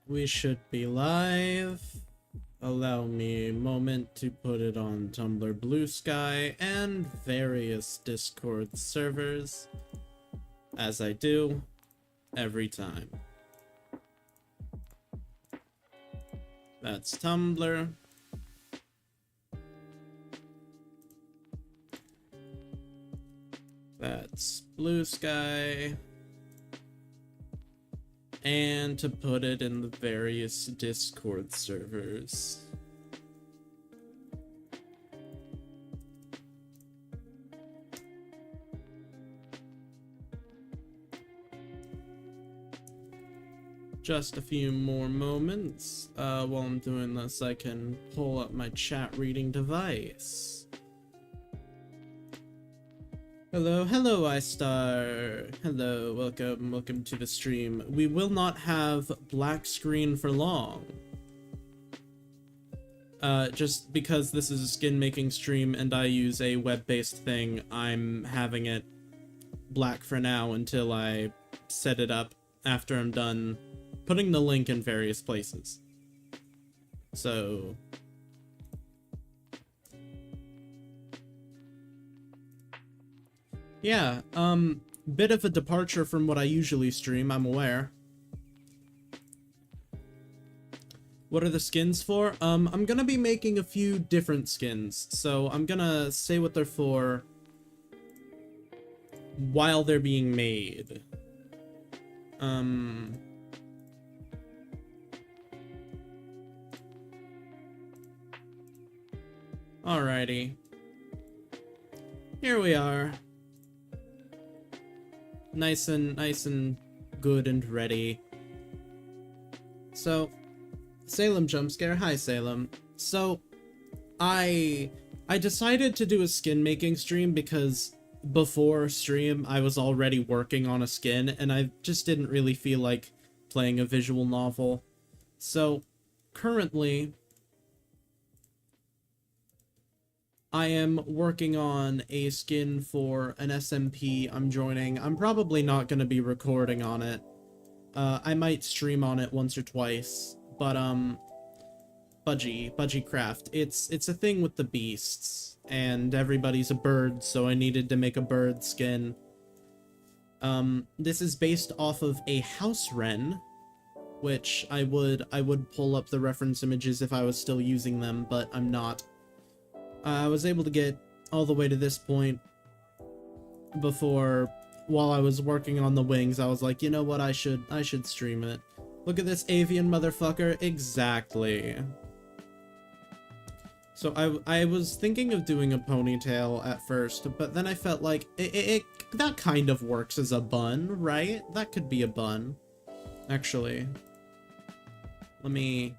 We should be live. Allow me a moment to put it on Tumblr, Blue Sky, and various Discord servers, as I do every time. That's Tumblr. That's Blue Sky. And to put it in the various Discord servers. Just a few more moments. While I'm doing this, I can pull up my chat reading device. Hello, iStar. Hello, welcome to the stream. We will not have black screen for long. Just because this is a skin making stream and I use a web-based thing, I'm having it black for now until I set it up after I'm done putting the link in various places. So... yeah, bit of a departure from what I usually stream, I'm aware. What are the skins for? I'm gonna be making a few different skins, so I'm gonna say what they're for while they're being made. Alrighty. Here we are. Nice and good and ready. So, Salem jump scare. Hi, Salem. So, I decided to do a skin making stream because before stream I was already working on a skin and I just didn't really feel like playing a visual novel. So, currently, I am working on a skin for an SMP I'm joining. I'm probably not going to be recording on it. I might stream on it once or twice, but Budgie Craft. It's a thing with the beasts, and everybody's a bird, so I needed to make a bird skin. This is based off of a house wren, which I would pull up the reference images if I was still using them, but I'm not. I was able to get all the way to this point before, while I was working on the wings, I was like, you know what, I should stream it. Look at this avian motherfucker. Exactly. So I was thinking of doing a ponytail at first, but then I felt like that kind of works as a bun, right? That could be a bun. Actually, let me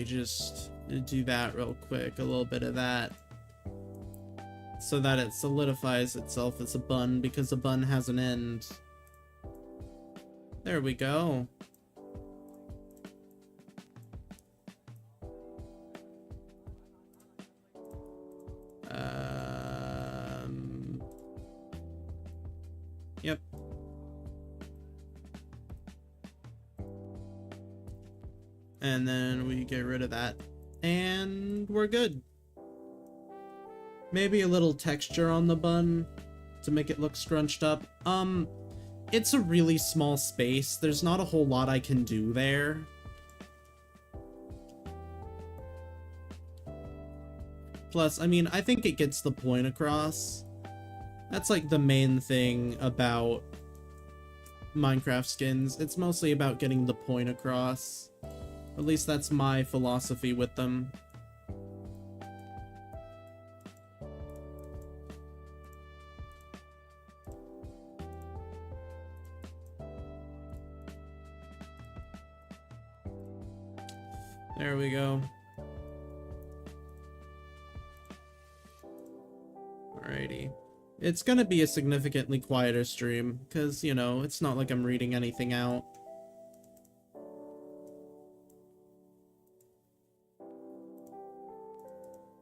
just do that real quick, a little bit of that, so that it solidifies itself as a bun, because a bun has an end. There we go. Yep. And then we get rid of that, and we're good. Maybe a little texture on the bun to make it look scrunched up. It's a really small space. There's not a whole lot I can do there. Plus, I mean, I think it gets the point across. That's like the main thing about Minecraft skins. It's mostly about getting the point across. At least that's my philosophy with them. There we go. Alrighty. It's gonna be a significantly quieter stream, because, you know, it's not like I'm reading anything out.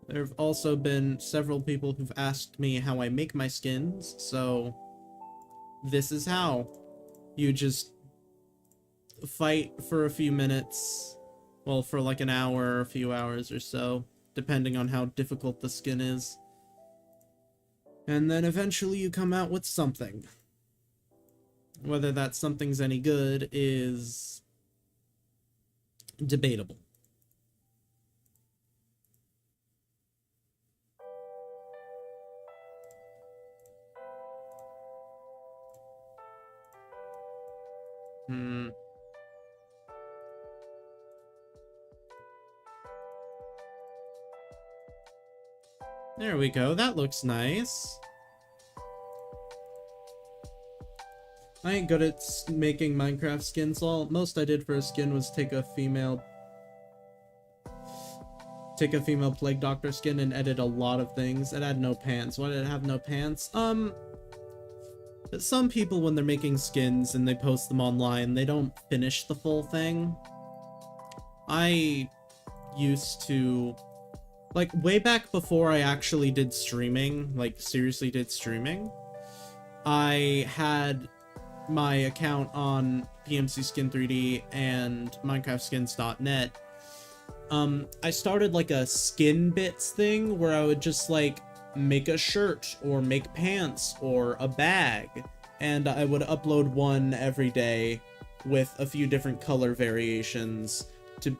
There have also been several people who've asked me how I make my skins, so this is how. You just fight for a few minutes, well, for like an hour or a few hours or so, depending on how difficult the skin is. And then eventually you come out with something. Whether that something's any good is debatable. There we go, that looks nice. I ain't good at making Minecraft skins. All most I did for a skin was take a female plague doctor skin and edit a lot of things. It had no pants. Why did it have no pants? Some people, when they're making skins and they post them online, they don't finish the full thing. I used to, like, way back before I actually did streaming, like seriously did streaming, I had my account on PMC Skin 3D and MinecraftSkins.net. I started like a skin bits thing where I would just like make a shirt or make pants or a bag, and I would upload one every day with a few different color variations. To,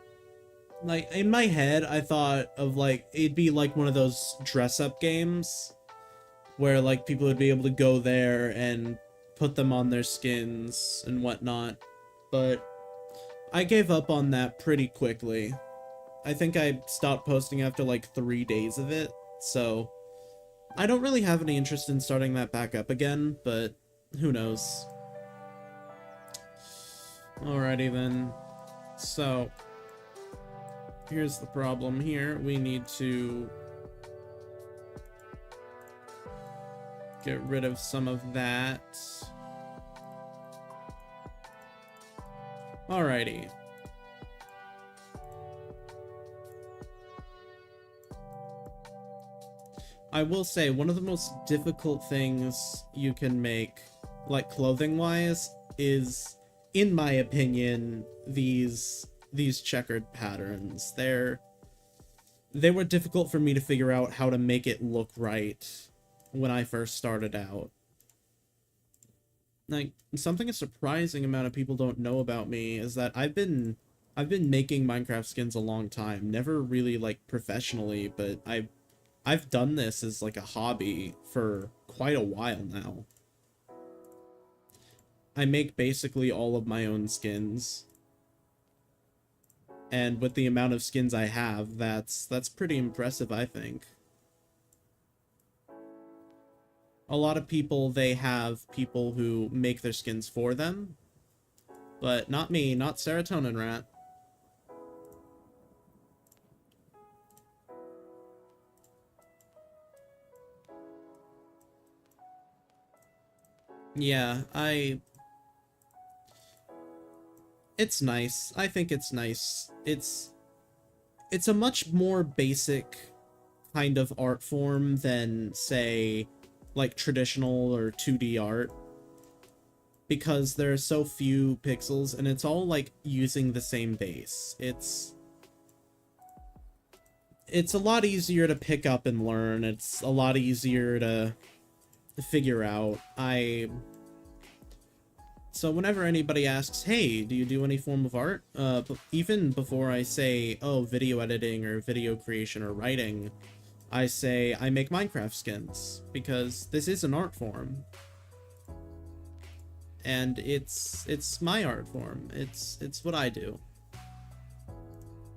like, in my head I thought of like it'd be like one of those dress up games where like people would be able to go there and put them on their skins and whatnot, but I gave up on that pretty quickly. I think I stopped posting after like 3 days of it, so I don't really have any interest in starting that back up again, but who knows. Alrighty then. So, here's the problem here. We need to get rid of some of that. Alrighty. I will say, one of the most difficult things you can make, like clothing-wise, is, in my opinion, these checkered patterns. They were difficult for me to figure out how to make it look right when I first started out. Like, something a surprising amount of people don't know about me is that I've been making Minecraft skins a long time. Never really, like, professionally, but I've done this as, like, a hobby for quite a while now. I make basically all of my own skins. And with the amount of skins I have, that's pretty impressive, I think. A lot of people, they have people who make their skins for them. But not me, not Serotonin Rat. Yeah, it's nice. I think it's nice. It's a much more basic kind of art form than, say, like traditional or 2D art, because there are so few pixels and it's all like using the same base. It's a lot easier to pick up and learn. It's a lot easier to figure out. So whenever anybody asks, hey, do you do any form of art? Even before I say, oh, video editing or video creation or writing, I say I make Minecraft skins, because this is an art form. And it's my art form. It's what I do.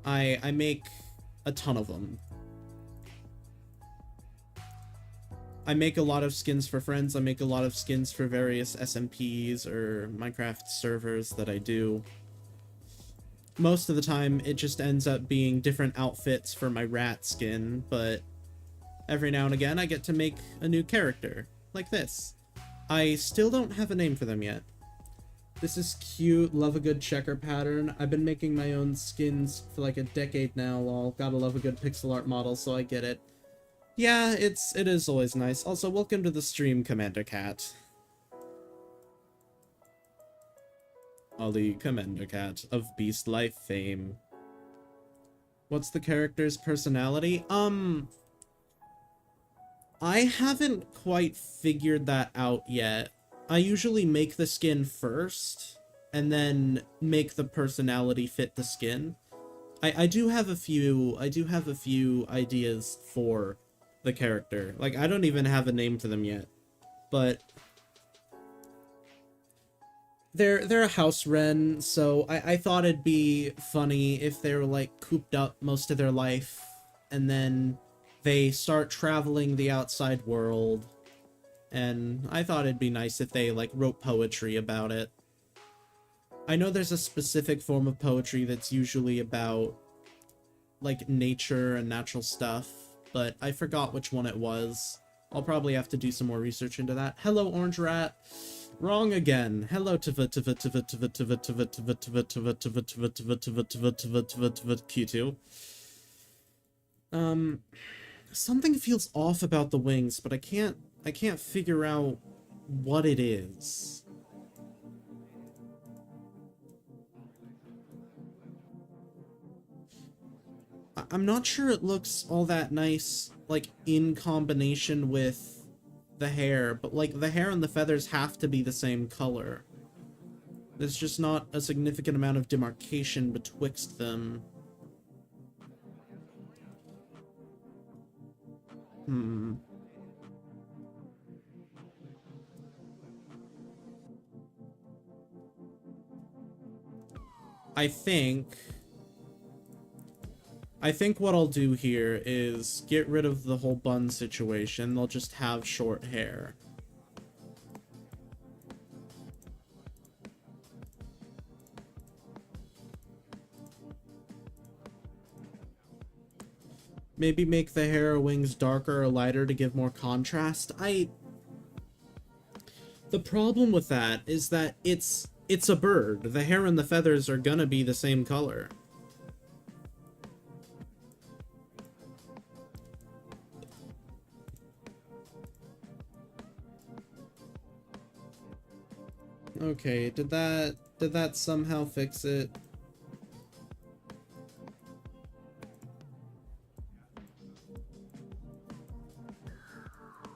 I make a ton of them. I make a lot of skins for friends. I make a lot of skins for various SMPs or Minecraft servers that I do. Most of the time, it just ends up being different outfits for my rat skin, but every now and again, I get to make a new character, like this. I still don't have a name for them yet. This is cute. Love a good checker pattern. I've been making my own skins for like a decade now, lol. Gotta love a good pixel art model, so I get it. Yeah, it is always nice. Also, welcome to the stream, Commander Cat. Ollie Commander Cat of Beast Life fame. What's the character's personality? I haven't quite figured that out yet. I usually make the skin first, and then make the personality fit the skin. I do have a few ideas for the character. Like, I don't even have a name for them yet, but they're a house wren, so I thought it'd be funny if they were like cooped up most of their life, and then they start traveling the outside world, and I thought it'd be nice if they like wrote poetry about it. I know there's a specific form of poetry that's usually about like nature and natural stuff, but I forgot which one it was. I'll probably have to do some more research into that. Hello, Orange Rat. Wrong again. Hello, Q2. Something feels off about the wings, but I can't figure out what it is. I'm not sure it looks all that nice, like, in combination with the hair, but, like, the hair and the feathers have to be the same color. There's just not a significant amount of demarcation betwixt them. I think what I'll do here is get rid of the whole bun situation. They'll just have short hair. Maybe make the hair or wings darker or lighter to give more contrast. The problem with that is that it's a bird. The hair and the feathers are gonna be the same color. Okay, did that somehow fix it?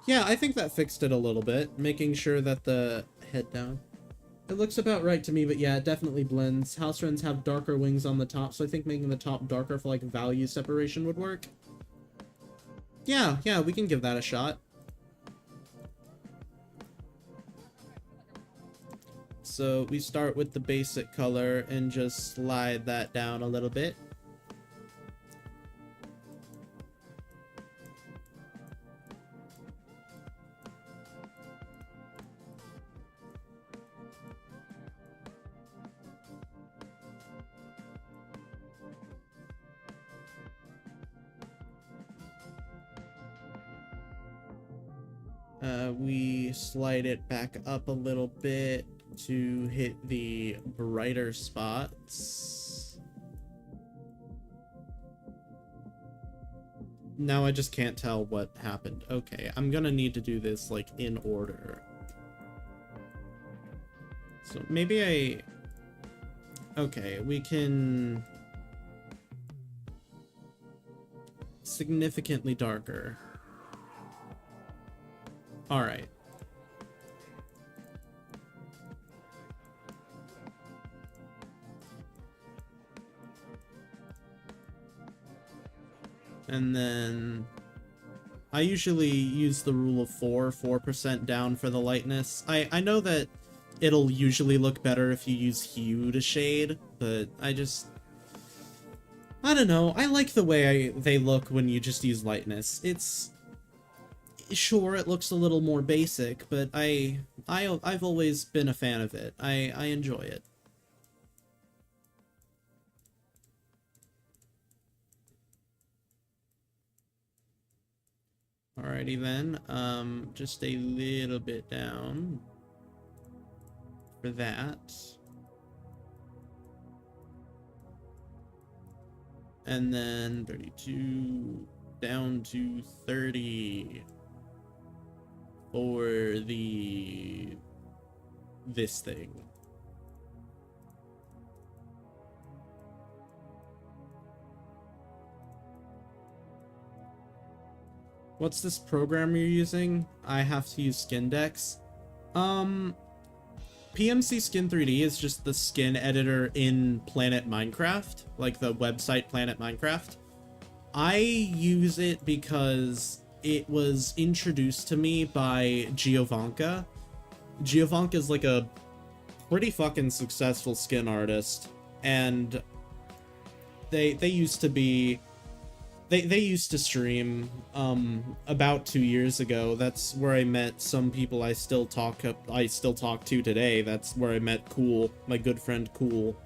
Yeah, I think that fixed it a little bit, making sure that the head down. It looks about right to me, but yeah, it definitely blends. House wrens have darker wings on the top, so I think making the top darker for like value separation would work. Yeah, we can give that a shot. So we start with the basic color and just slide that down a little bit. We slide it back up a little bit to hit the brighter spots. Now I just can't tell what happened. Okay, I'm gonna need to do this like in order. So maybe okay, we can significantly darker. All right. And then I usually use the rule of 4% down for the lightness. I know that it'll usually look better if you use hue to shade, but I don't know. I like the way they look when you just use lightness. Sure, it looks a little more basic, but I've always been a fan of it. I enjoy it. Alrighty then, just a little bit down for that. And then 32 down to 30 for this thing. What's this program you're using? I have to use Skindex. PMC Skin 3D is just the skin editor in Planet Minecraft, like the website Planet Minecraft. I use it because it was introduced to me by Giovanka. Giovanka is like a pretty fucking successful skin artist, and they used to be they used to stream about 2 years ago. That's where I met some people I still talk to today. That's where I met Cool, my good friend Cool.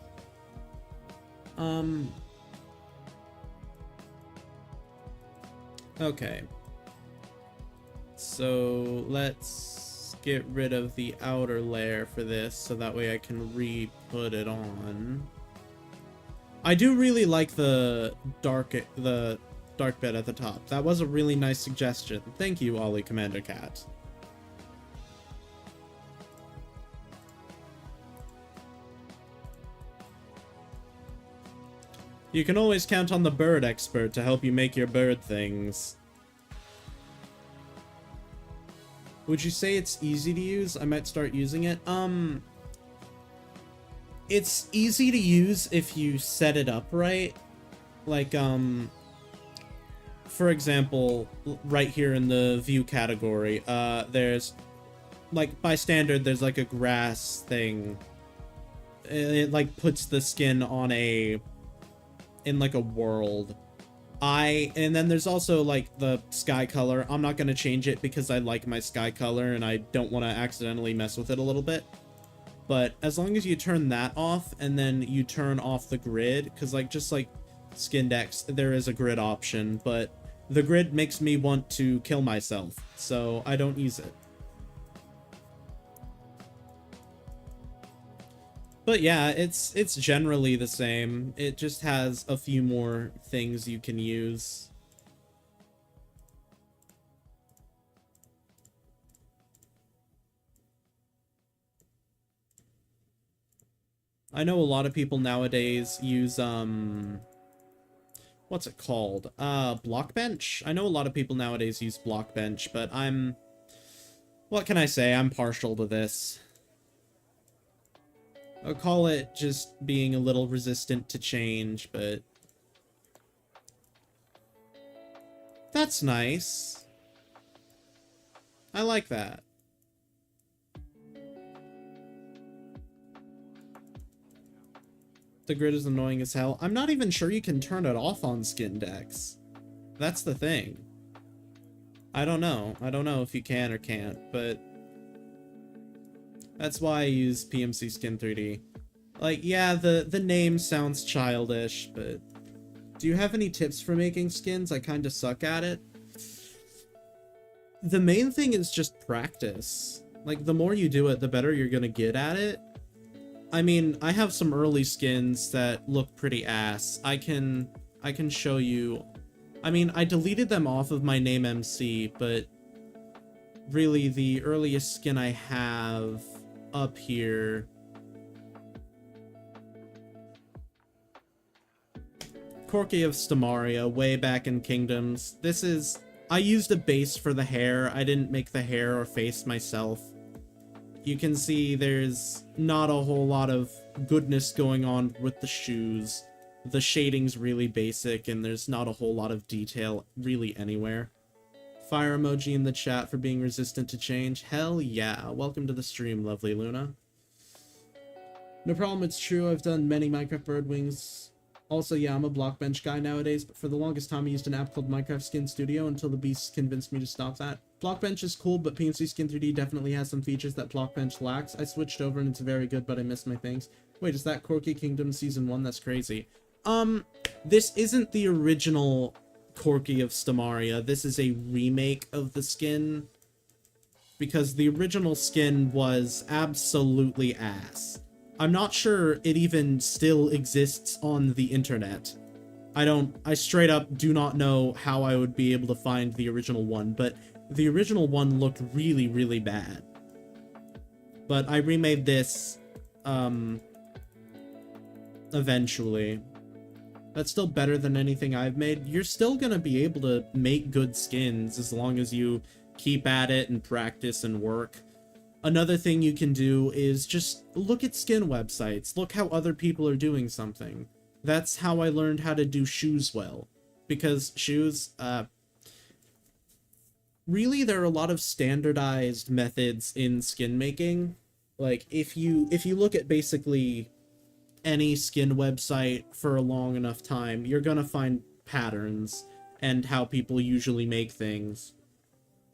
Okay. So let's get rid of the outer layer for this so that way I can re-put it on. I do really like the dark bed at the top. That was a really nice suggestion. Thank you, Ollie Commander Cat. You can always count on the bird expert to help you make your bird things. Would you say it's easy to use? I might start using it. It's easy to use if you set it up right. Like, for example, right here in the view category, there's, like, by standard, there's like a grass thing. It like puts the skin on in like a world. And then there's also like the sky color. I'm not gonna change it because I like my sky color and I don't want to accidentally mess with it a little bit. But as long as you turn that off and then you turn off the grid, because like just like Skindex, there is a grid option, but the grid makes me want to kill myself, so I don't use it. But yeah, it's generally the same. It just has a few more things you can use. I know a lot of people nowadays use, what's it called? Blockbench? I know a lot of people nowadays use Blockbench, but what can I say? I'm partial to this. I'll call it just being a little resistant to change, but that's nice. I like that. The grid is annoying as hell. I'm not even sure you can turn it off on Skindex. That's the thing. I don't know. I don't know if you can or can't, but that's why I use PMC Skin 3D. Like, yeah, the name sounds childish, but do you have any tips for making skins? I kind of suck at it. The main thing is just practice. Like, the more you do it, the better you're gonna get at it. I mean, I have some early skins that look pretty ass. I can show you. I mean, I deleted them off of my name MC, but really the earliest skin I have up here, Corky of Stamaria, way back in Kingdoms. This is, I used a base for the hair. I didn't make the hair or face myself. You can see there's not a whole lot of goodness going on with the shoes. The shading's really basic, and there's not a whole lot of detail really anywhere. Fire emoji in the chat for being resistant to change. Hell yeah. Welcome to the stream, lovely Luna. No problem, it's true. I've done many Minecraft bird wings. Also, yeah, I'm a Blockbench guy nowadays, but for the longest time I used an app called Minecraft Skin Studio until the beast convinced me to stop that. Blockbench is cool, but PMC Skin 3D definitely has some features that Blockbench lacks. I switched over and it's very good, but I miss my things. Wait, is that Corky Kingdom Season 1? That's crazy. This isn't the original Corky of Stamaria. This is a remake of the skin. because the original skin was absolutely ass. I'm not sure it even still exists on the internet. I straight up do not know how I would be able to find the original one, but the original one looked really, really bad. But I remade this, eventually. That's still better than anything I've made. You're still gonna be able to make good skins as long as you keep at it and practice and work. Another thing you can do is just look at skin websites. Look how other people are doing something. That's how I learned how to do shoes well. Because shoes, really there are a lot of standardized methods in skin making. Like, if you look at basically any skin website for a long enough time, you're gonna find patterns and how people usually make things.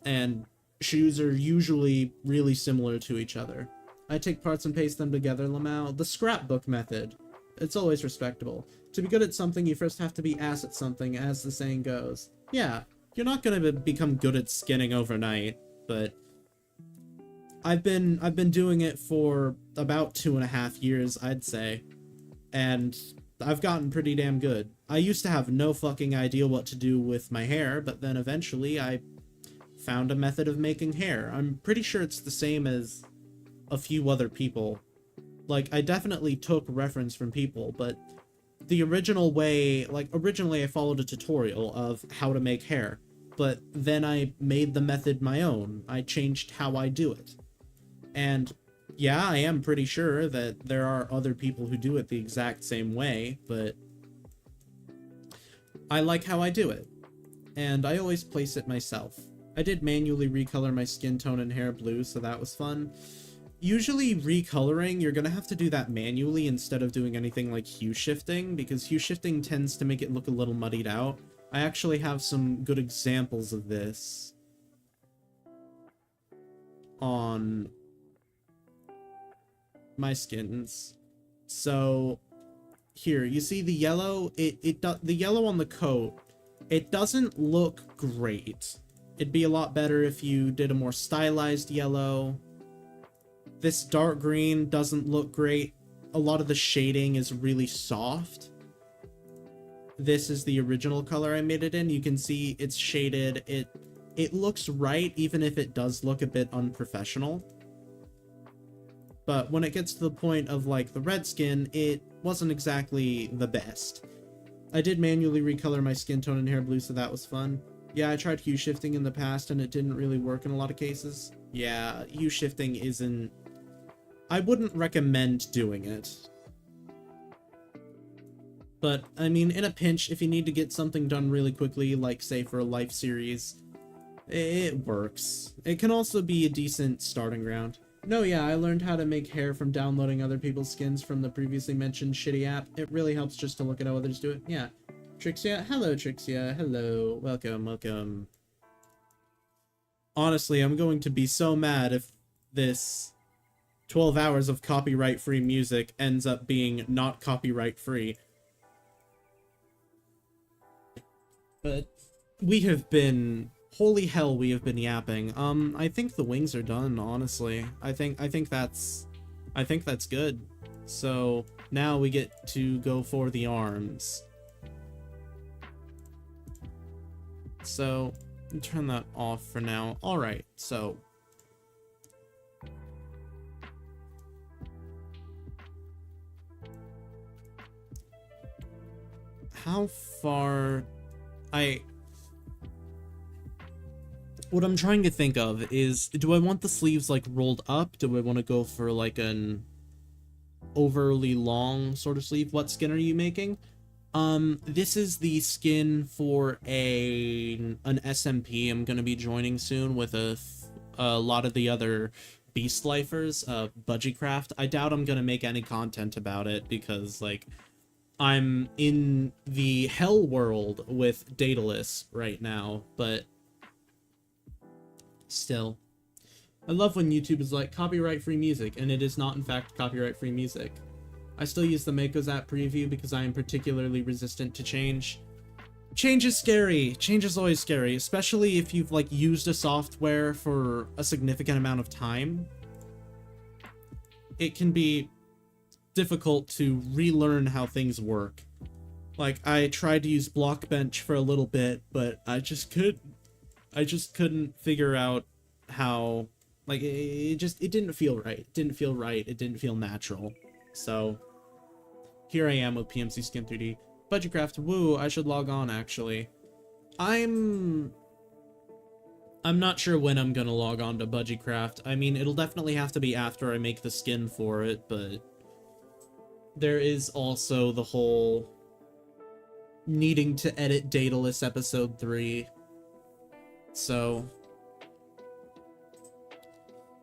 And shoes are usually really similar to each other. I take parts and paste them together, Lamau. The scrapbook method. It's always respectable. To be good at something, you first have to be ass at something, as the saying goes. Yeah, you're not gonna become good at skinning overnight, but I've been doing it for about 2.5 years, I'd say. And I've gotten pretty damn good. I used to have no fucking idea what to do with my hair, but then eventually I found a method of making hair. I'm pretty sure it's the same as a few other people. Like, I definitely took reference from people, but the original way, like, originally I followed a tutorial of how to make hair, but then I made the method my own. I changed how I do it. And yeah, I am pretty sure that there are other people who do it the exact same way, but I like how I do it. And I always place it myself. I did manually recolor my skin tone and hair blue, so that was fun. Usually recoloring, you're gonna have to do that manually instead of doing anything like hue shifting, because hue shifting tends to make it look a little muddied out. I actually have some good examples of this on my skins. So here, you see the yellow? The yellow on the coat, it doesn't look great. It'd be a lot better if you did a more stylized yellow. This dark green doesn't look great. A lot of the shading is really soft. This is the original color I made it in. You can see it's shaded. It looks right, even if it does look a bit unprofessional. But when it gets to the point of, like, the red skin, it wasn't exactly the best. I did manually recolor my skin tone and hair blue, so that was fun. Yeah, I tried hue shifting in the past, and it didn't really work in a lot of cases. Yeah, hue shifting isn't... I wouldn't recommend doing it. But, I mean, in a pinch, if you need to get something done really quickly, like, say, for a life series, it works. It can also be a decent starting ground. No, yeah, I learned how to make hair from downloading other people's skins from the previously mentioned shitty app. It really helps just to look at how others do it. Yeah. Trixia, hello, Trixia. Hello. Welcome, welcome. Honestly, I'm going to be so mad if this 12 hours of copyright-free music ends up being not copyright-free. But we have been... Holy hell, we have been yapping. I think the wings are done, honestly. I think that's good. So now we get to go for the arms. So turn that off for now. All right, so how far what I'm trying to think of is, do I want the sleeves, like, rolled up? Do I want to go for, like, an overly long sort of sleeve? What skin are you making? This is the skin for an SMP I'm going to be joining soon with a lot of the other Beast Lifers, Budgiecraft. I doubt I'm going to make any content about it because, like, I'm in the hell world with Daedalus right now, but still. I love when YouTube is like, copyright-free music, and it is not, in fact, copyright-free music. I still use the Mako's app preview because I am particularly resistant to change. Change is scary. Change is always scary, especially if you've like used a software for a significant amount of time. It can be difficult to relearn how things work. Like, I tried to use Blockbench for a little bit, but I just couldn't figure out how, like, it didn't feel right. It didn't feel right. It didn't feel natural. So here I am with PMC Skin 3D. Budgetcraft, woo, I should log on actually. I'm not sure when I'm gonna log on to Budgetcraft. I mean, it'll definitely have to be after I make the skin for it, but there is also the whole needing to edit Daedalus episode 3. So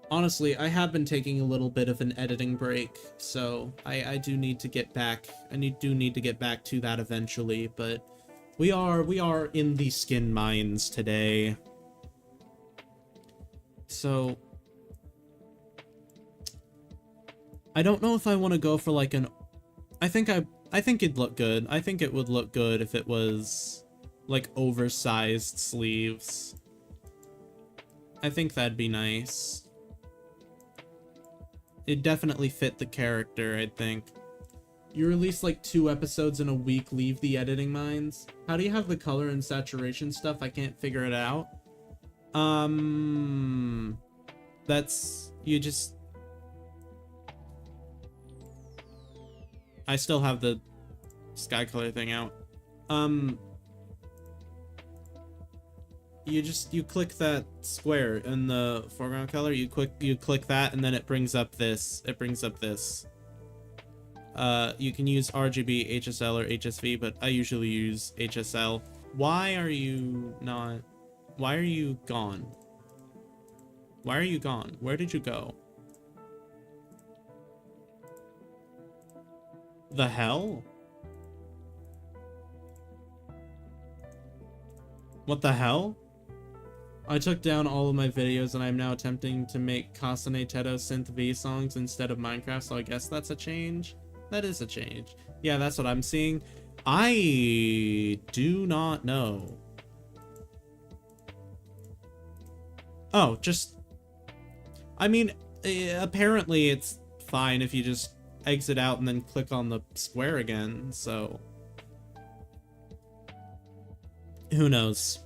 honestly, I have been taking a little bit of an editing break, so I do need to get back. Do need to get back to that eventually, but we are in the skin mines today. So I don't know if I want to go for like an I think it'd look good. I think it would look good if it was like oversized sleeves. I think that'd be nice. It definitely fit the character, I think. You release like 2 episodes in a week, leave the editing mines. How do you have the color and saturation stuff? I can't figure it out. That's, you just... I still have the sky color thing out. You click that square in the foreground color, you click that, and then it brings up this. You can use RGB, HSL, or HSV, but I usually use HSL. Why are you gone? Why are you gone? Where did you go? The hell? What the hell? I took down all of my videos and I'm now attempting to make Kasane Teto Synth V songs instead of Minecraft, so I guess that's a change. That is a change. Yeah, that's what I'm seeing. I do not know. Oh, just... I mean, apparently it's fine if you just exit out and then click on the square again, so... who knows?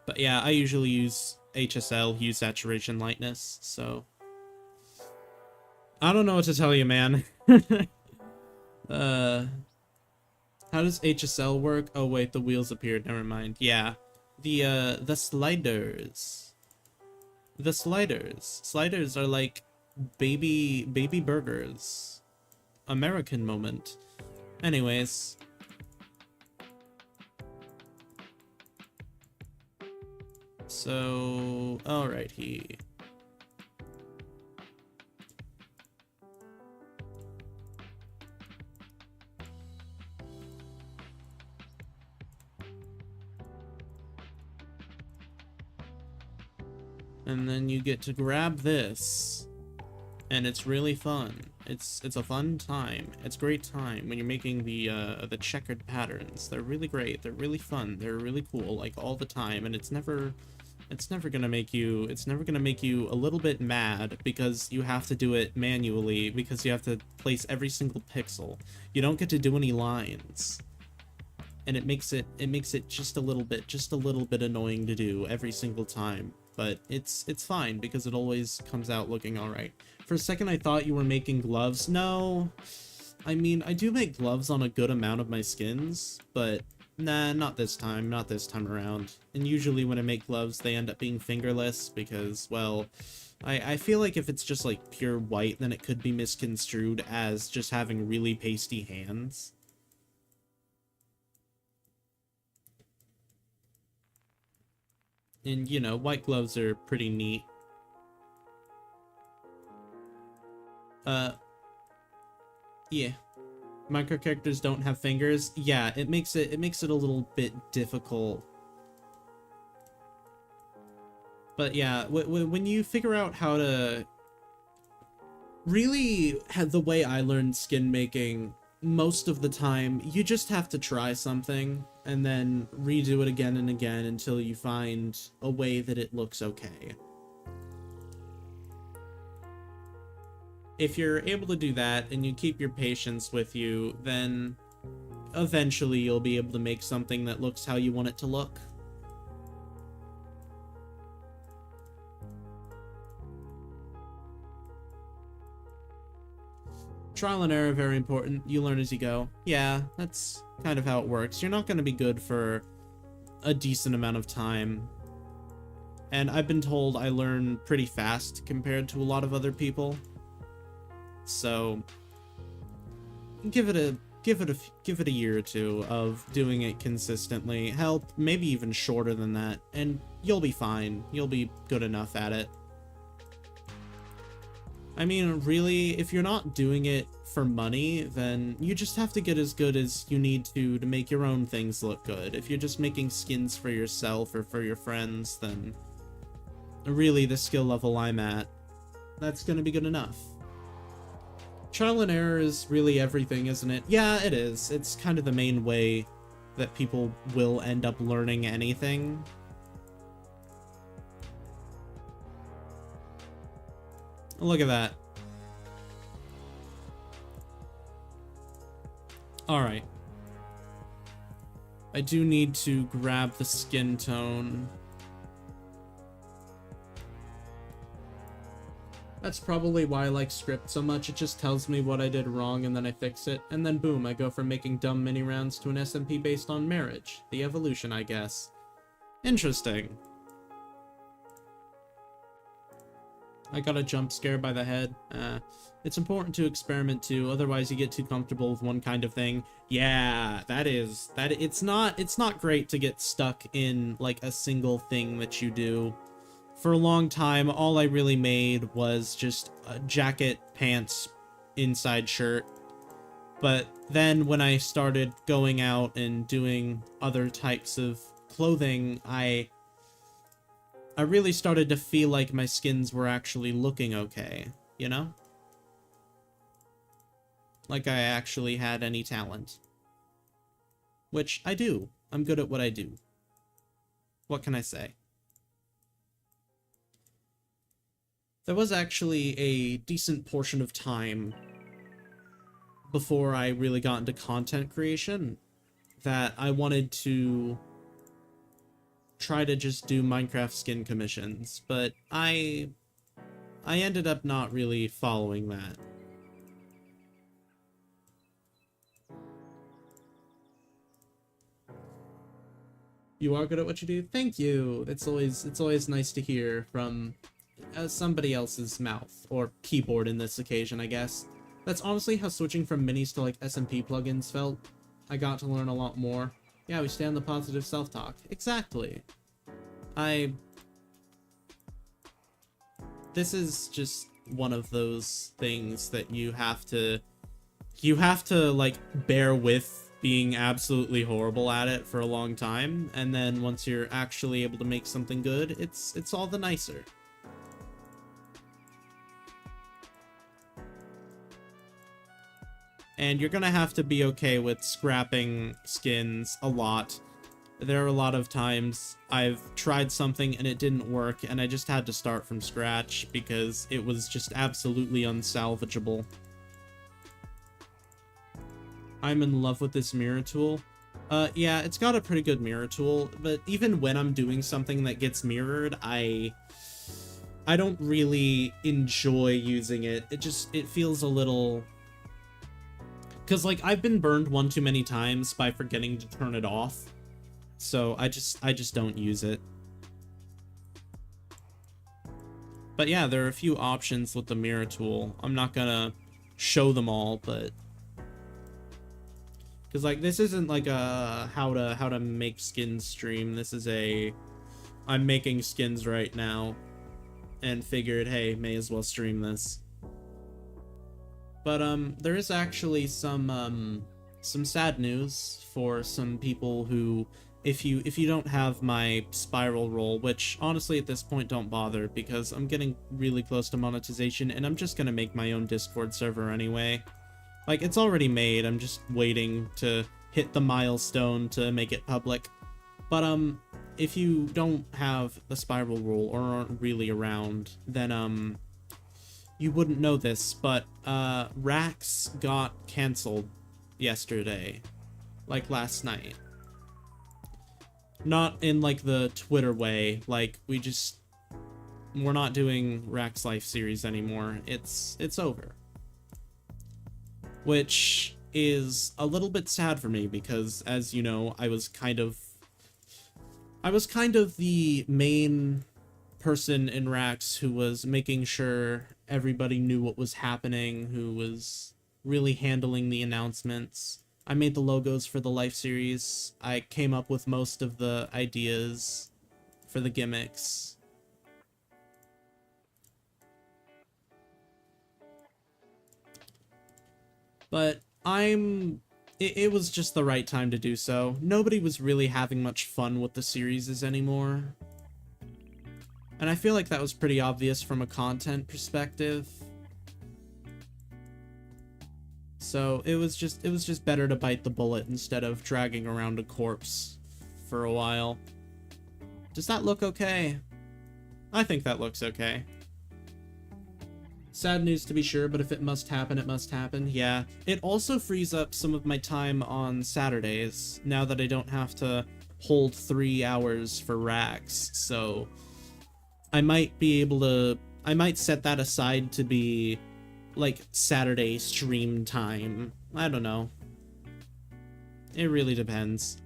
But yeah, I usually use HSL, hue, saturation, lightness, so... I don't know what to tell you, man. How does HSL work? Oh wait, the wheels appeared, never mind. Yeah. The sliders. The sliders. Sliders are like baby burgers. American moment. Anyways. So, alrighty. And then you get to grab this, and it's really fun. It's a fun time. It's a great time when you're making the checkered patterns. They're really great. They're really fun. They're really cool, like all the time. And it's never gonna make you a little bit mad because you have to do it manually, because you have to place every single pixel. You don't get to do any lines. And it makes it just a little bit annoying to do every single time. But it's fine because it always comes out looking alright. For a second I thought you were making gloves. No. I mean, I do make gloves on a good amount of my skins, but nah, not this time around. And usually when I make gloves, they end up being fingerless because, well, I feel like if it's just like pure white, then it could be misconstrued as just having really pasty hands. And, you know, white gloves are pretty neat. Yeah. Minecraft characters don't have fingers. Yeah, it makes it a little bit difficult. But yeah, when you figure out how to... Really, the way I learned skin making most of the time, you just have to try something and then redo it again and again until you find a way that it looks okay. If you're able to do that and you keep your patience with you, then eventually you'll be able to make something that looks how you want it to look. Trial and error, very important. You learn as you go. Yeah, that's kind of how it works. You're not going to be good for a decent amount of time. And I've been told I learn pretty fast compared to a lot of other people. So give it a year or two of doing it consistently. Hell, maybe even shorter than that, and you'll be fine. You'll be good enough at it. I mean, really, if you're not doing it for money, then you just have to get as good as you need to make your own things look good. If you're just making skins for yourself or for your friends, then really the skill level I'm at, that's gonna be good enough. Trial and error is really everything, isn't it? Yeah, it is. It's kind of the main way that people will end up learning anything. Look at that. Alright. I do need to grab the skin tone. That's probably why I like script so much. It just tells me what I did wrong and then I fix it. And then boom, I go from making dumb mini rounds to an SMP based on marriage. The evolution, I guess. Interesting. I got a jump scare by the head. It's important to experiment too, otherwise you get too comfortable with one kind of thing. Yeah, it's not great to get stuck in like a single thing that you do. For a long time, all I really made was just a jacket, pants, inside shirt. But then when I started going out and doing other types of clothing, I really started to feel like my skins were actually looking okay, you know? Like I actually had any talent. Which I do. I'm good at what I do. What can I say? There was actually a decent portion of time before I really got into content creation that I wanted to try to just do Minecraft skin commissions, but I ended up not really following that. You are good at what you do? Thank you. It's always nice to hear from somebody else's mouth, or keyboard in this occasion, I guess. That's honestly how switching from minis to like SMP plugins felt. I got to learn a lot more. Yeah, we stay on the positive self-talk. Exactly. This is just one of those things that you have to like bear with being absolutely horrible at it for a long time, and then once you're actually able to make something good, it's all the nicer. And you're gonna have to be okay with scrapping skins a lot. There are a lot of times I've tried something and it didn't work, and I just had to start from scratch because it was just absolutely unsalvageable. I'm in love with this mirror tool. Yeah, it's got a pretty good mirror tool, but even when I'm doing something that gets mirrored, I don't really enjoy using it. It feels a little... Because, like, I've been burned one too many times by forgetting to turn it off. So I just don't use it. But yeah, there are a few options with the mirror tool. I'm not gonna show them all, but... Because, like, this isn't like a how to make skins stream. This is a... I'm making skins right now. And figured, hey, may as well stream this. But there is actually some sad news for some people who, if you don't have my spiral roll, which honestly at this point don't bother because I'm getting really close to monetization and I'm just gonna make my own Discord server anyway. Like, it's already made, I'm just waiting to hit the milestone to make it public. But, if you don't have the spiral rule or aren't really around, then, you wouldn't know this, but, Rax got canceled yesterday. Like, last night. Not in, like, the Twitter way, like, we're not doing Rax Life series anymore. It's over. Which is a little bit sad for me because, as you know, I was kind of the main person in Rax who was making sure everybody knew what was happening, who was really handling the announcements. I made the logos for the Life series. I came up with most of the ideas for the gimmicks. But it was just the right time to do so. Nobody was really having much fun with the series anymore. And I feel like that was pretty obvious from a content perspective. So it was just better to bite the bullet instead of dragging around a corpse for a while. Does that look okay? I think that looks okay. Sad news to be sure, but if it must happen, it must happen. Yeah. It also frees up some of my time on Saturdays, now that I don't have to hold 3 hours for Rax, so I might be able to... I might set that aside to be, like, Saturday stream time. I don't know. It really depends.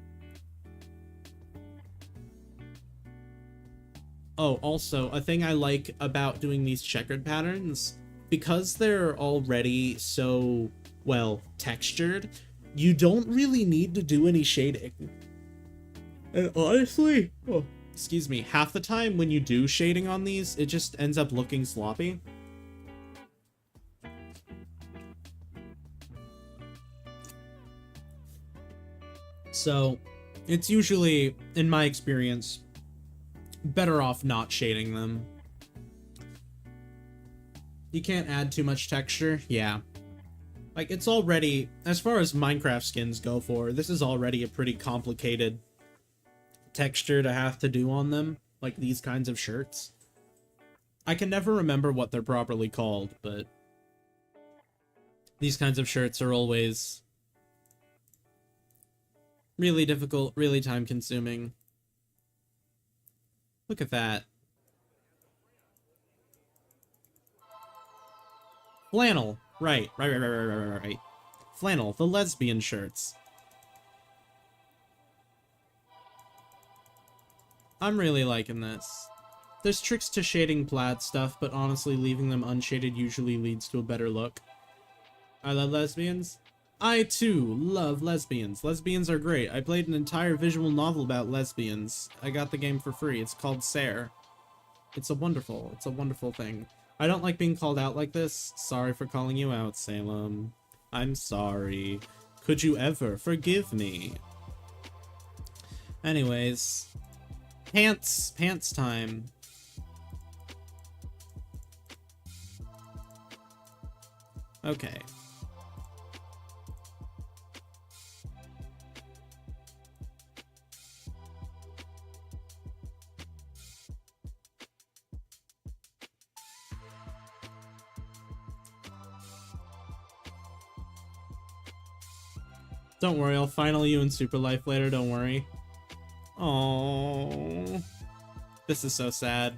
Oh, also, a thing I like about doing these checkered patterns, because they're already so, well, textured, you don't really need to do any shading. And honestly, excuse me, half the time when you do shading on these, it just ends up looking sloppy. So, it's usually, in my experience, better off not shading them. You can't add too much texture? Yeah. Like, it's already, as far as Minecraft skins go for, this is already a pretty complicated texture to have to do on them, like these kinds of shirts. I can never remember what they're properly called, but these kinds of shirts are always really difficult, really time-consuming. Look at that. Flannel. Right. Flannel, the lesbian shirts. I'm really liking this. There's tricks to shading plaid stuff, but honestly, leaving them unshaded usually leads to a better look. I love lesbians. I, too, love lesbians. Lesbians are great. I played an entire visual novel about lesbians. I got the game for free. It's called Sare. It's a wonderful thing. I don't like being called out like this. Sorry for calling you out, Salem. I'm sorry. Could you ever forgive me? Anyways. Pants time. Okay. Don't worry, I'll final you in Super Life later, don't worry. Oh, this is so sad.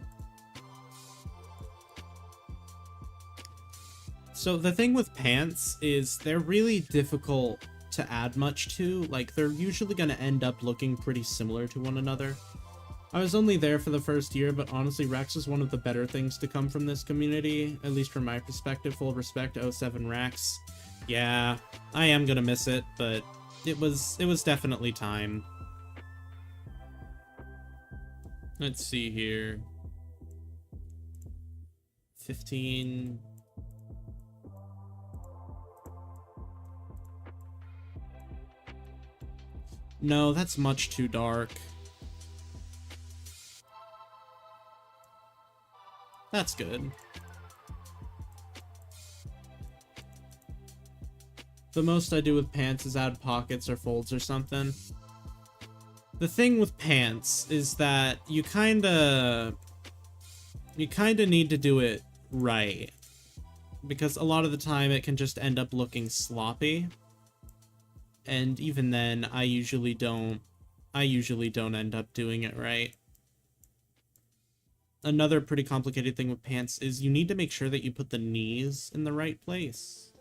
So the thing with pants is they're really difficult to add much to. Like, they're usually going to end up looking pretty similar to one another. I was only there for the first year, but honestly, Rax is one of the better things to come from this community, at least from my perspective. Full respect to 07 Rax. Yeah, I am gonna miss it, but it was definitely time. Let's see here. 15. No, that's much too dark. That's good. The most I do with pants is add pockets or folds or something. The thing with pants is that you kinda need to do it right. Because a lot of the time it can just end up looking sloppy. And even then, I usually don't end up doing it right. Another pretty complicated thing with pants is you need to make sure that you put the knees in the right place.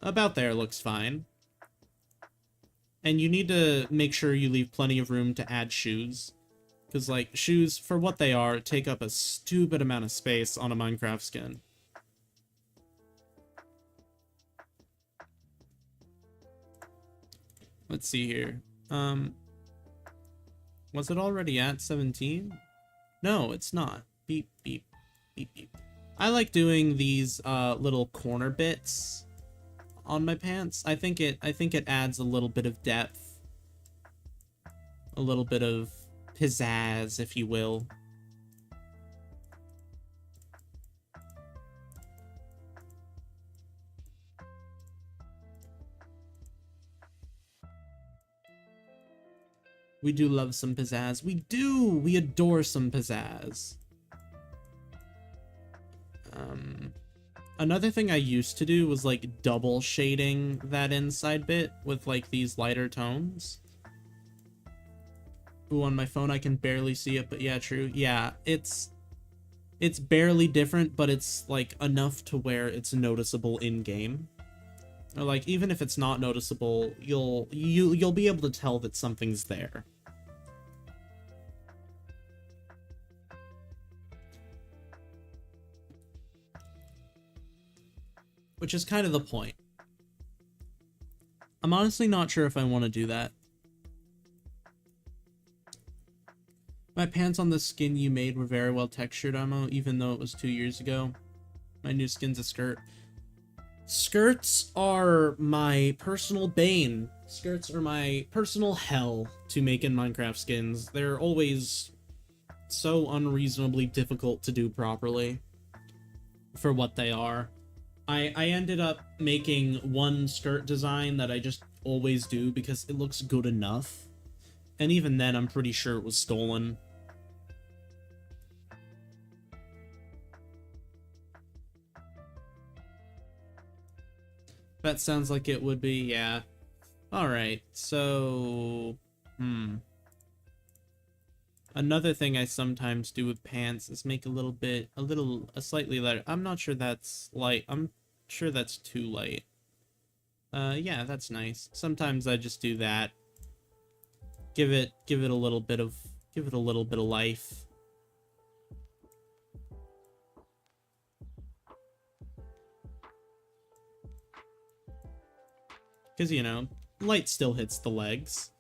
About there looks fine. And you need to make sure you leave plenty of room to add shoes. Because, like, shoes, for what they are, take up a stupid amount of space on a Minecraft skin. Let's see here. Was it already at 17? No, it's not. Beep, beep, beep, beep. I like doing these little corner bits on my pants. I think it adds a little bit of depth. A little bit of pizzazz, if you will. We do love some pizzazz. We do! We adore some pizzazz. Another thing I used to do was, like, double shading that inside bit with, like, these lighter tones. Ooh, on my phone I can barely see it, but yeah, true. Yeah, it's barely different, but it's, like, enough to where it's noticeable in-game. Or, like, even if it's not noticeable, you'll be able to tell that something's there. Which is kind of the point. I'm honestly not sure if I want to do that. My pants on the skin you made were very well textured, Ammo, even though it was 2 years ago. My new skin's a skirt. Skirts are my personal bane. Skirts are my personal hell to make in Minecraft skins. They're always so unreasonably difficult to do properly for what they are. I ended up making one skirt design that I just always do because it looks good enough. And even then, I'm pretty sure it was stolen. That sounds like it would be, yeah. Alright, so... Another thing I sometimes do with pants is make a slightly lighter. I'm not sure that's light. I'm sure that's too light. Yeah, that's nice. Sometimes I just do that. Give it a little bit of life. Because, you know, light still hits the legs.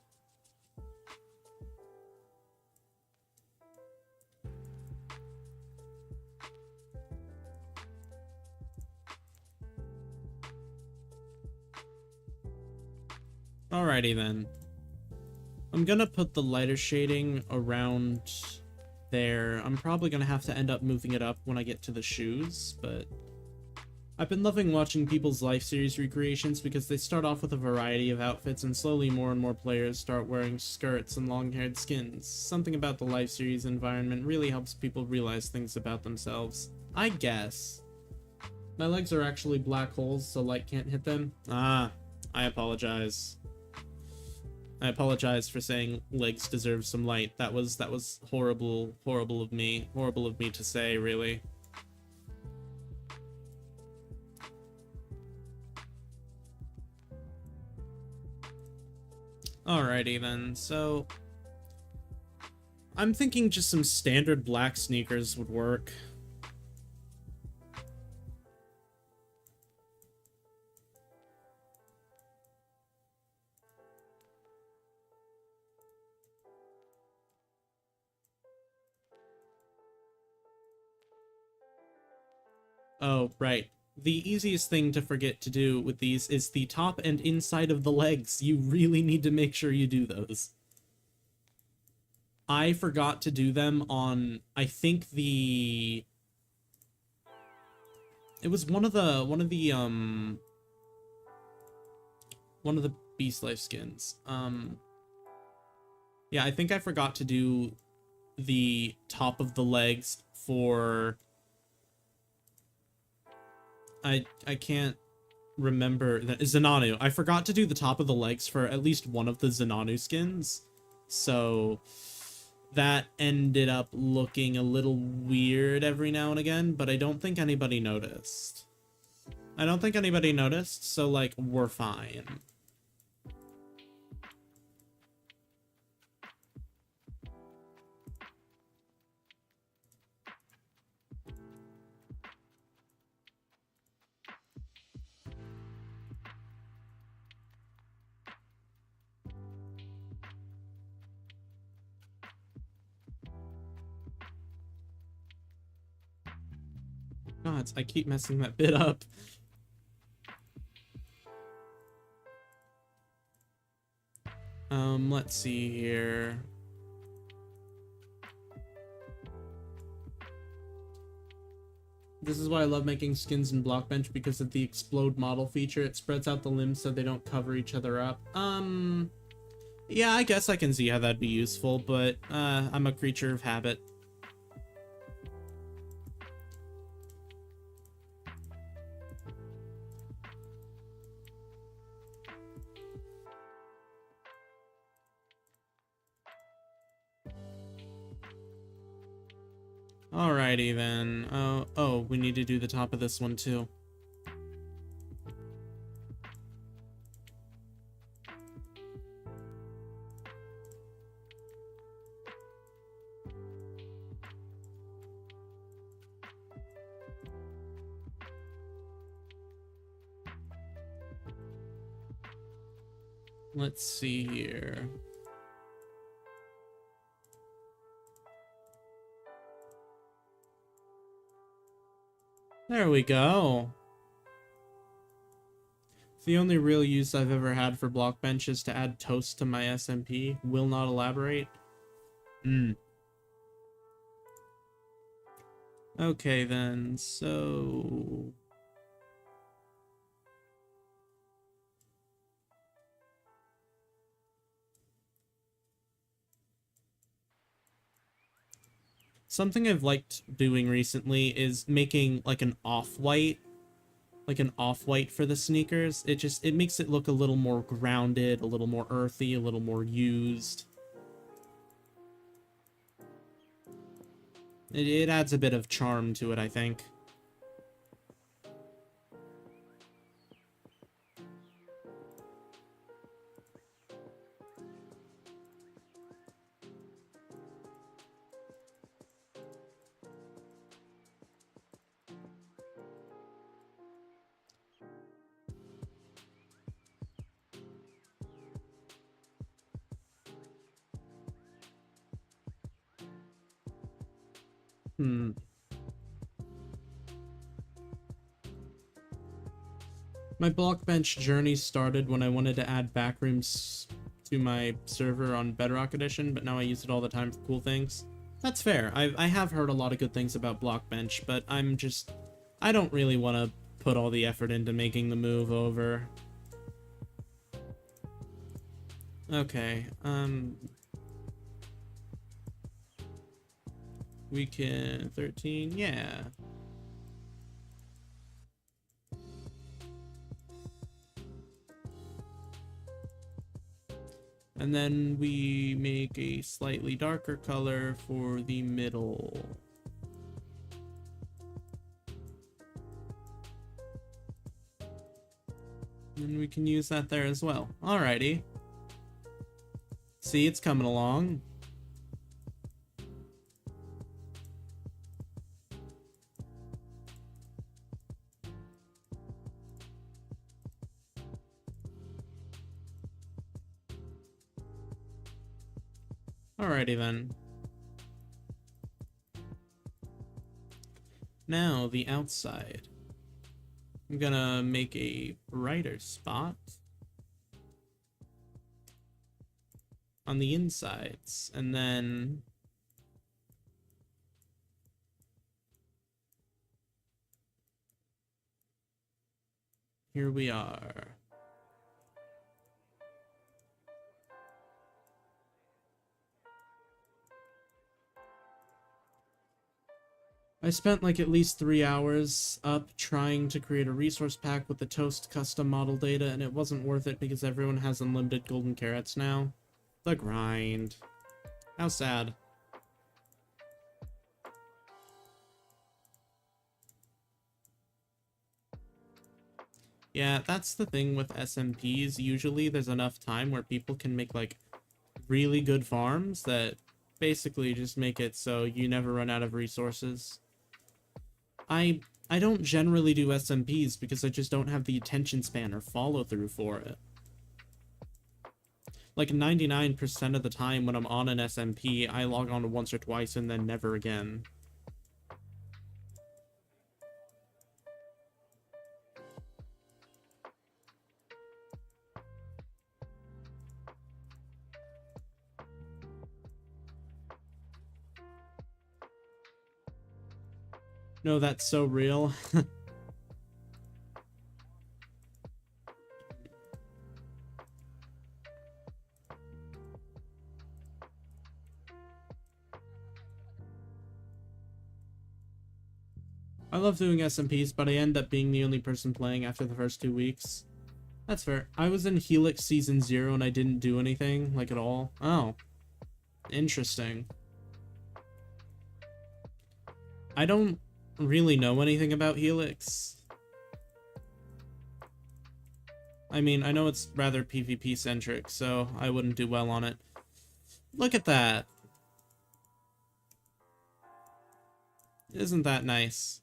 Alrighty then. I'm gonna put the lighter shading around there. I'm probably gonna have to end up moving it up when I get to the shoes, but I've been loving watching people's Life series recreations because they start off with a variety of outfits and slowly more and more players start wearing skirts and long-haired skins. Something about the Life series environment really helps people realize things about themselves. I guess. My legs are actually black holes, so light can't hit them. Ah, I apologize. I apologize for saying legs deserve some light. That was horrible of me. Horrible of me to say, really. Alrighty then, so... I'm thinking just some standard black sneakers would work. Oh, right. The easiest thing to forget to do with these is the top and inside of the legs. You really need to make sure you do those. I forgot to do them on, I think, the It was one of the Beast Life skins. Yeah, I think I forgot to do the top of the legs for... I can't remember... Zenanu. I forgot to do the top of the legs for at least one of the Zenanu skins. So that ended up looking a little weird every now and again, but I don't think anybody noticed. So, like, we're fine. God, I keep messing that bit up. Let's see here. This is why I love making skins in Blockbench, because of the explode model feature. It spreads out the limbs so they don't cover each other up. Yeah, I guess I can see how that'd be useful, but I'm a creature of habit. Alrighty then. Oh, we need to do the top of this one too. Let's see here. There we go. The only real use I've ever had for Blockbench is to add toast to my SMP. Will not elaborate. Okay then, so... Something I've liked doing recently is making like an off-white for the sneakers. It makes it look a little more grounded, a little more earthy, a little more used. It adds a bit of charm to it, I think. My Blockbench journey started when I wanted to add backrooms to my server on Bedrock Edition, but now I use it all the time for cool things. That's fair. I have heard a lot of good things about Blockbench, but I don't really want to put all the effort into making the move over. Okay, we can 13, yeah. And then we make a slightly darker color for the middle. And we can use that there as well. Alrighty. See, it's coming along. Alrighty then. Now, the outside. I'm gonna make a brighter spot on the insides, and then here we are. I spent like at least 3 hours up trying to create a resource pack with the Toast custom model data, and it wasn't worth it because everyone has unlimited golden carrots now. The grind. How sad. Yeah, that's the thing with SMPs. Usually there's enough time where people can make like really good farms that basically just make it so you never run out of resources. I don't generally do SMPs because I just don't have the attention span or follow through for it. Like 99% of the time when I'm on an SMP, I log on once or twice and then never again. No, that's so real. I love doing SMPs, but I end up being the only person playing after the first 2 weeks. That's fair. I was in Helix Season 0 and I didn't do anything, like, at all. Oh. Interesting. I don't really know anything about Helix. I mean, I know it's rather PvP-centric, so I wouldn't do well on it. Look at that. Isn't that nice?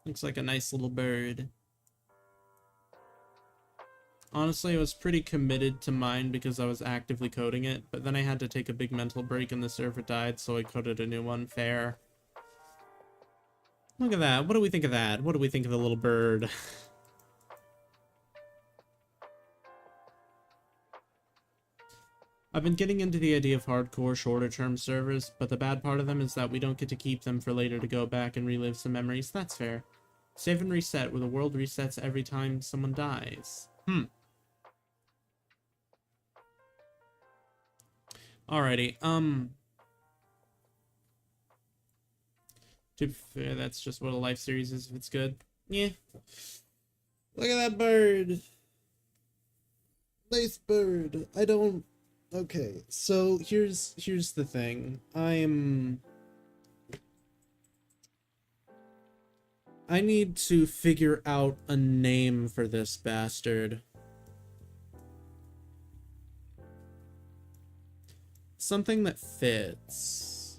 Looks like a nice little bird. Honestly, I was pretty committed to mine because I was actively coding it, but then I had to take a big mental break and the server died, so I coded a new one. Fair. Look at that. What do we think of that? What do we think of the little bird? I've been getting into the idea of hardcore, shorter-term servers, but the bad part of them is that we don't get to keep them for later to go back and relive some memories. That's fair. Save and reset, where the world resets every time someone dies. Alrighty, to be fair, that's just what a life series is if it's good. Yeah. Look at that bird. Nice bird. I don't... Okay, so here's the thing. I need to figure out a name for this bastard. Something that fits.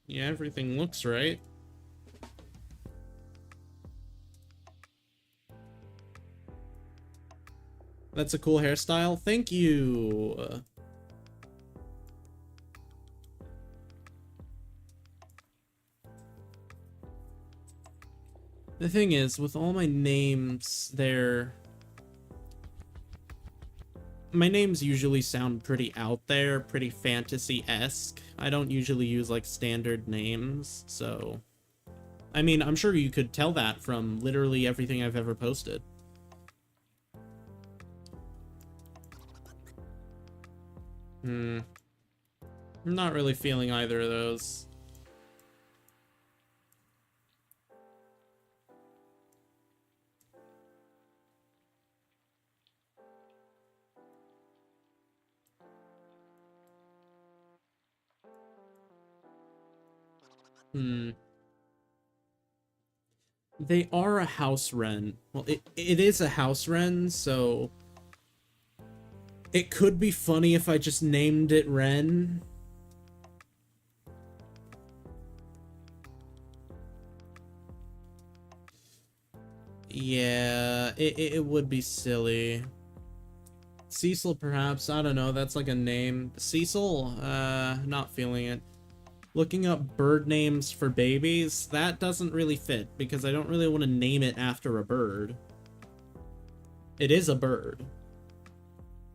Yeah, everything looks right. That's a cool hairstyle. Thank you. The thing is, with all my names, my names usually sound pretty out there, pretty fantasy-esque. I don't usually use, like, standard names, so... I mean, I'm sure you could tell that from literally everything I've ever posted. I'm not really feeling either of those. They are a house wren. Well, it is a house wren, so... It could be funny if I just named it Wren. Yeah, it would be silly. Cecil, perhaps. I don't know. That's like a name. Cecil? Not feeling it. Looking up bird names for babies? That doesn't really fit, because I don't really want to name it after a bird. It is a bird.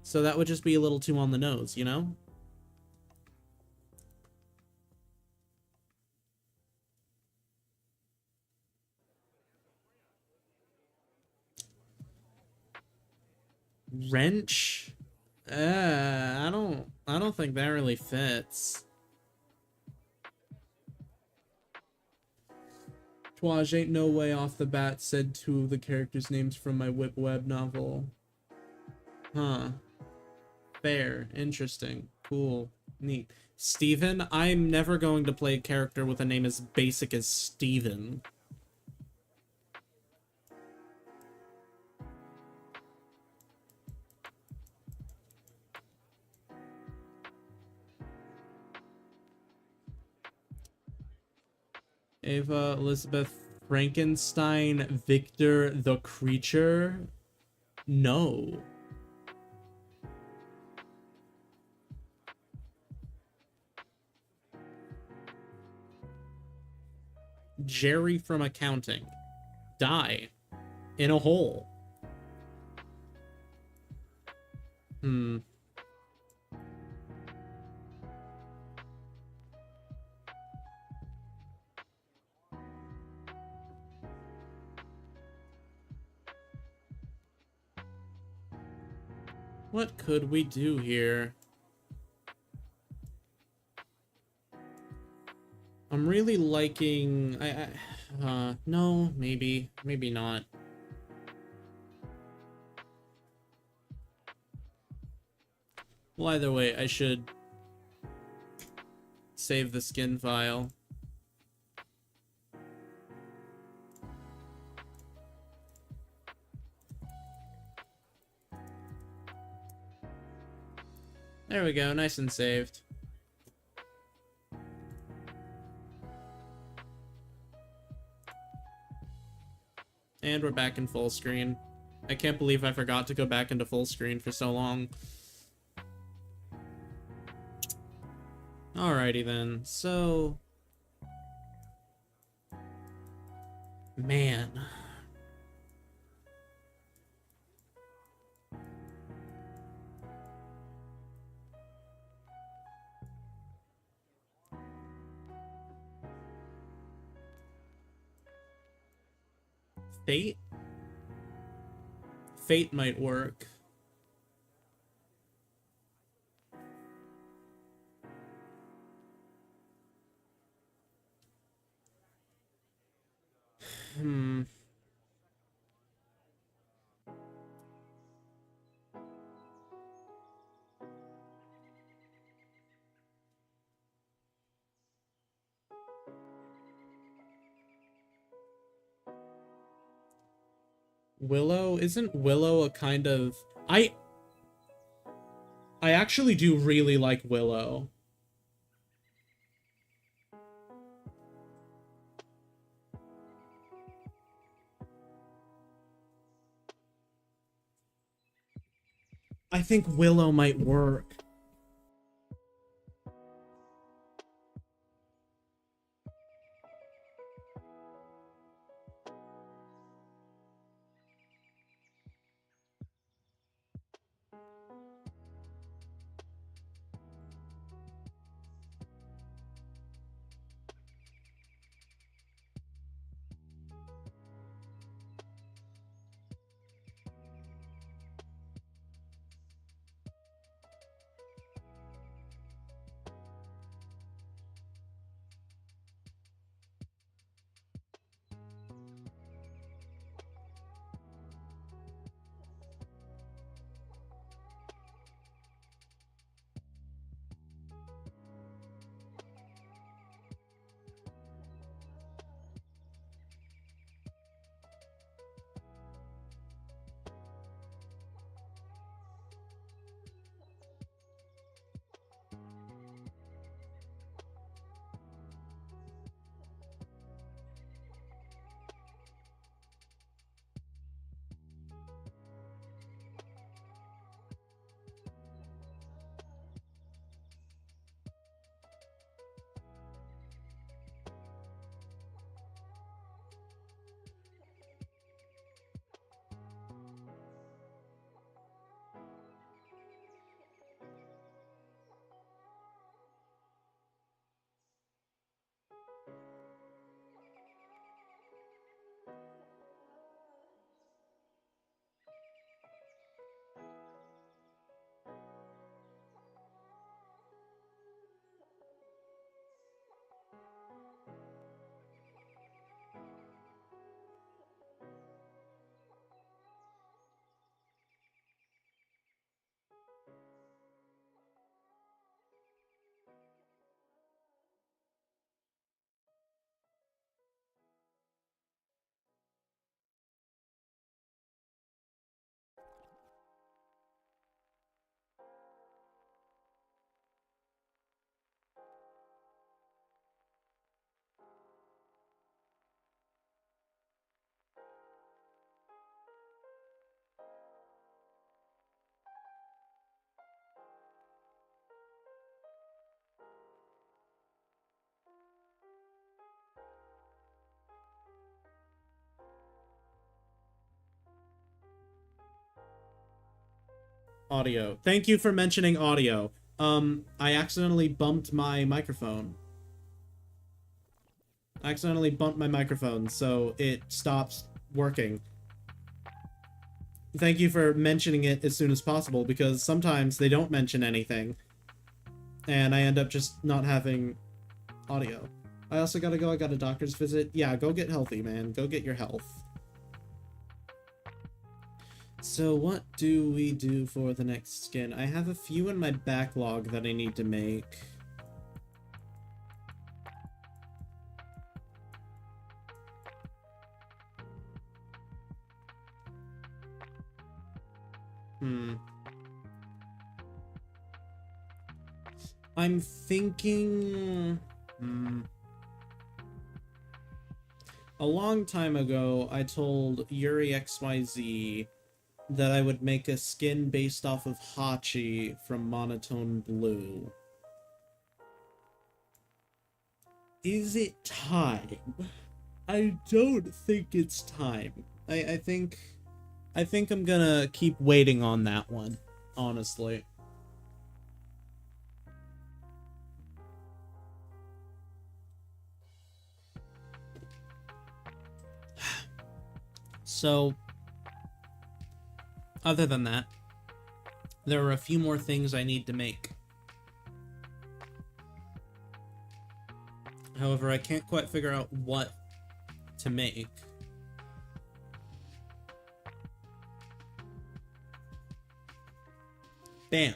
So that would just be a little too on the nose, you know? Wrench? I don't think that really fits. Twaj ain't no way off the bat said two of the characters' names from my Whip Web novel. Huh. Fair. Interesting. Cool. Neat. Steven? I'm never going to play a character with a name as basic as Steven. Ava Elizabeth Frankenstein Victor the Creature? No. Jerry from accounting. Die. In a hole. Hmm. What could we do here? I'm really liking... no, maybe. Maybe not. Well, either way, I should save the skin file. There we go, nice and saved. And we're back in full screen. I can't believe I forgot to go back into full screen for so long. Alrighty then, so... Man. Fate? Fate might work. Hmm. Willow? Isn't Willow a kind of... I actually do really like Willow. I think Willow might work. Audio. Thank you for mentioning audio. I accidentally bumped my microphone. So it stops working. Thank you for mentioning it as soon as possible, because sometimes they don't mention anything, and I end up just not having audio. I also gotta go, I got a doctor's visit. Yeah, go get healthy, man. Go get your health. So what do we do for the next skin? I have a few in my backlog that I need to make. I'm thinking... A long time ago, I told Yuri XYZ that I would make a skin based off of Hachi from Monotone Blue. Is it time? I don't think it's time. I think I'm gonna keep waiting on that one, honestly. So, other than that, there are a few more things I need to make. However, I can't quite figure out what to make. Bam.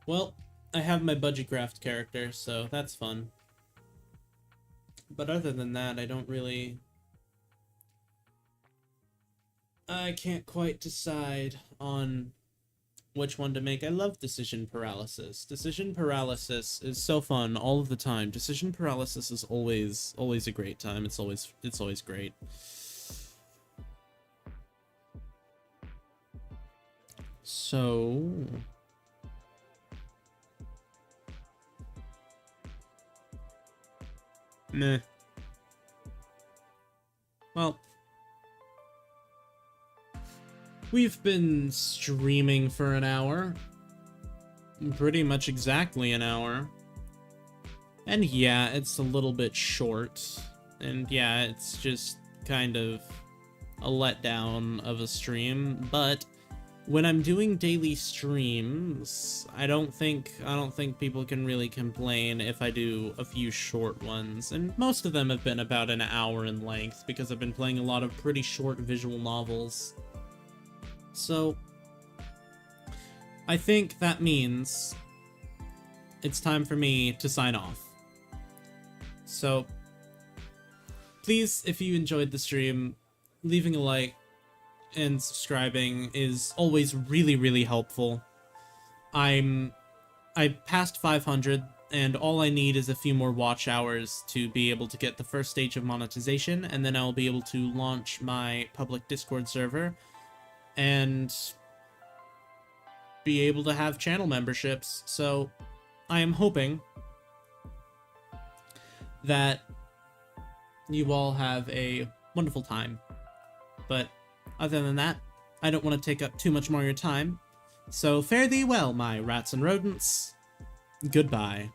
Well, I have my Budgetcraft character, so that's fun. But other than that, I don't really... I can't quite decide on which one to make. I love decision paralysis. Decision paralysis is so fun all of the time. Decision paralysis is always a great time. It's always great. So... Meh. Well, we've been streaming for an hour. Pretty much exactly an hour. And yeah, it's a little bit short. And yeah, it's just kind of a letdown of a stream, but when I'm doing daily streams, I don't think people can really complain if I do a few short ones, and most of them have been about an hour in length because I've been playing a lot of pretty short visual novels. So I think that means it's time for me to sign off. So please, if you enjoyed the stream, leaving a like and subscribing is always really helpful. I passed 500, and all I need is a few more watch hours to be able to get the first stage of monetization, and then I'll be able to launch my public Discord server and be able to have channel memberships. So I am hoping that you all have a wonderful time. But other than that, I don't want to take up too much more of your time. So fare thee well, my rats and rodents. Goodbye.